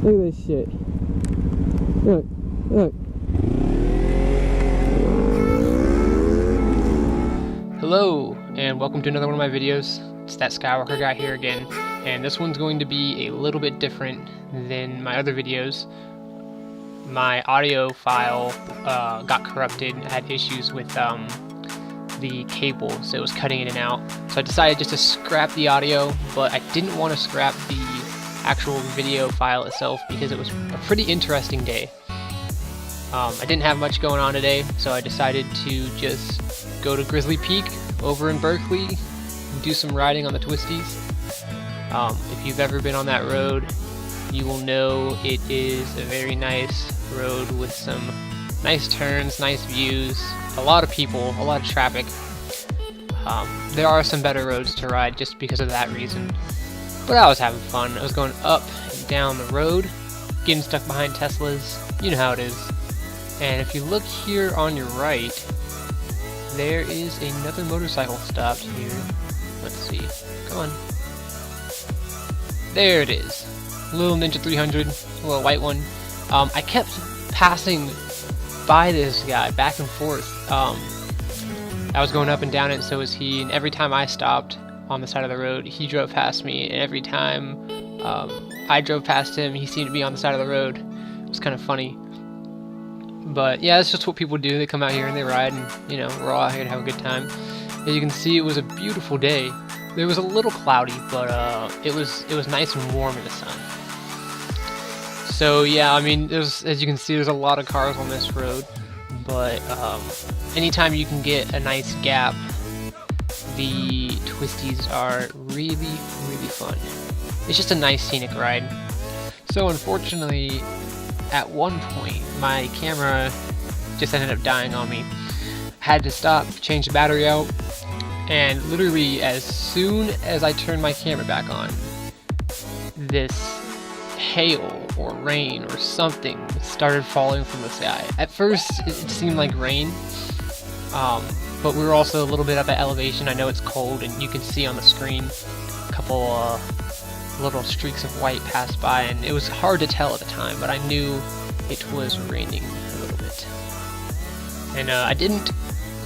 Look at this shit. Look, look. Hello, and welcome to another one of my videos. It's that Skywalker guy here again, and this one's going to be a little bit different than my other videos. My audio file got corrupted. I had issues with the cable, so it was cutting in and out. So I decided just to scrap the audio, but I didn't want to scrap the actual video file itself because it was a pretty interesting day. I didn't have much going on today, so I decided to just go to Grizzly Peak over in Berkeley and do some riding on the twisties. If you've ever been on that road, you will know it is a very nice road with some nice turns, nice views, a lot of people, a lot of traffic. There are some better roads to ride just because of that reason. But I was having fun. I was going up and down the road, getting stuck behind Teslas. You know how it is. And if you look here on your right, there is another motorcycle stopped here. Let's see. Come on. There it is. Little Ninja 300, a little white one. I kept passing by this guy back and forth. I was going up and down it, and so was he. And every time I stopped on the side of the road, he drove past me. And every time I drove past him, he seemed to be on the side of the road. It was kind of funny. But yeah, that's just what people do. They come out here and they ride, and you know, we're all out here to have a good time. As you can see, it was a beautiful day. There was a little cloudy, but it was nice and warm in the sun. So yeah, I mean, as you can see, there's a lot of cars on this road. But anytime you can get a nice gap, the twisties are really, really fun. It's just a nice scenic ride. So unfortunately, at one point, my camera just ended up dying on me. Had to stop, change the battery out, and literally as soon as I turned my camera back on, this hail or rain or something started falling from the sky. At first, it seemed like rain, but we were also a little bit at the elevation. I know it's cold, and you can see on the screen a couple little streaks of white passed by, and it was hard to tell at the time, but I knew it was raining a little bit. And I didn't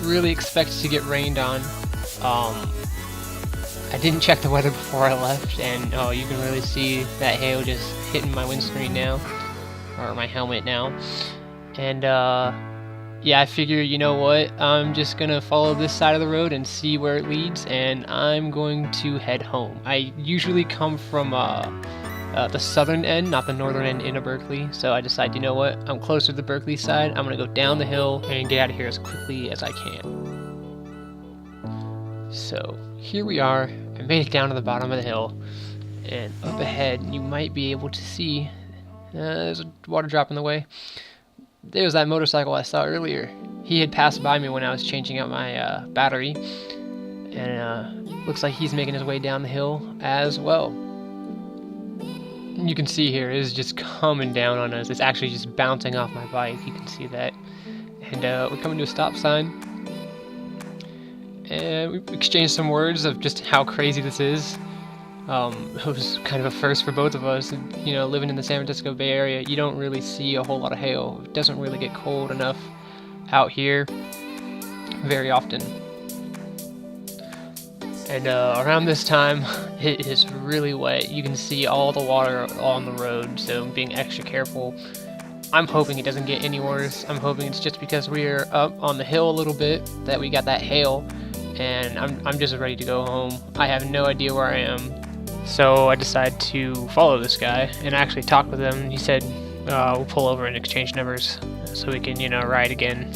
really expect to get rained on. I didn't check the weather before I left, and you can really see that hail just hitting my windscreen now, or my helmet now. And yeah, I figure, you know what, I'm just gonna follow this side of the road and see where it leads, and I'm going to head home. I usually come from the southern end, not the northern end into Berkeley, so I decided, you know what, I'm closer to the Berkeley side, I'm gonna go down the hill and get out of here as quickly as I can. So here we are. I made it down to the bottom of the hill, and up ahead you might be able to see there's a water drop in the way. There's that motorcycle I saw earlier. He had passed by me when I was changing out my battery, and looks like he's making his way down the hill as well. You can see here it is just coming down on us. It's actually just bouncing off my bike. You can see that. And we're coming to a stop sign. And we exchanged some words of just how crazy this is. It was kind of a first for both of us. And, you know, living in the San Francisco Bay Area, you don't really see a whole lot of hail. It doesn't really get cold enough out here very often. And around this time, it is really wet. You can see all the water on the road, so I'm being extra careful. I'm hoping it doesn't get any worse. I'm hoping it's just because we're up on the hill a little bit that we got that hail, and I'm just ready to go home. I have no idea where I am. So I decided to follow this guy and actually talk with him. He said we'll pull over and exchange numbers so we can, you know, ride again.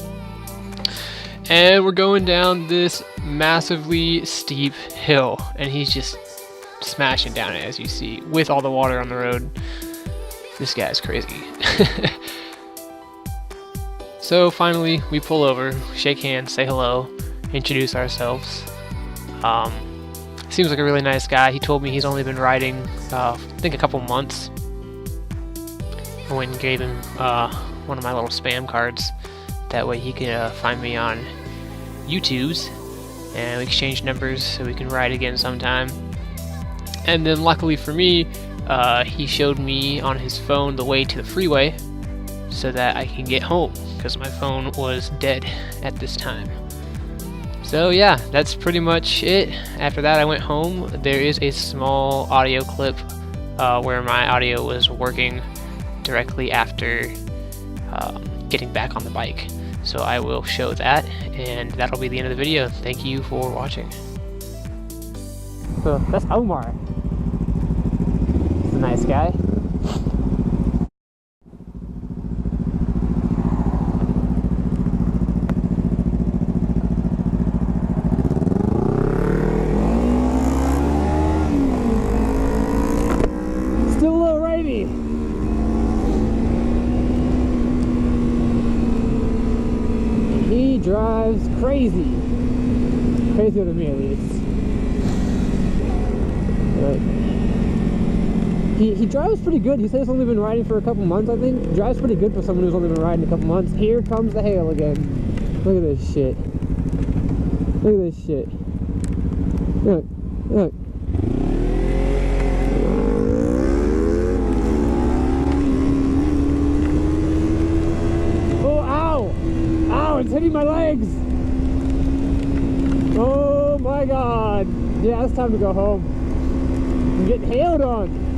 And we're going down this massively steep hill, and he's just smashing down it, as you see, with all the water on the road. This guy's crazy. So finally, we pull over, shake hands, say hello, introduce ourselves. Seems like a really nice guy. He told me he's only been riding, I think a couple months. I went and gave him one of my little spam cards. That way he could find me on YouTube's, and we exchanged numbers so we can ride again sometime. And then luckily for me, he showed me on his phone the way to the freeway so that I can get home, because my phone was dead at this time. So yeah, that's pretty much it. After that I went home. There is a small audio clip where my audio was working directly after getting back on the bike. So I will show that, and that'll be the end of the video. Thank you for watching. So that's Omar. He's a nice guy. Still a little rainy. He drives crazy. Crazier than me, at least. He drives pretty good. He says he's only been riding for a couple months, I think. He drives pretty good for someone who's only been riding a couple months. Here comes the hail again. Look at this shit. Look at this shit. Look. Look. Oh, ow! Ow, it's hitting my legs! Oh my god. Yeah, it's time to go home. I'm getting hailed on.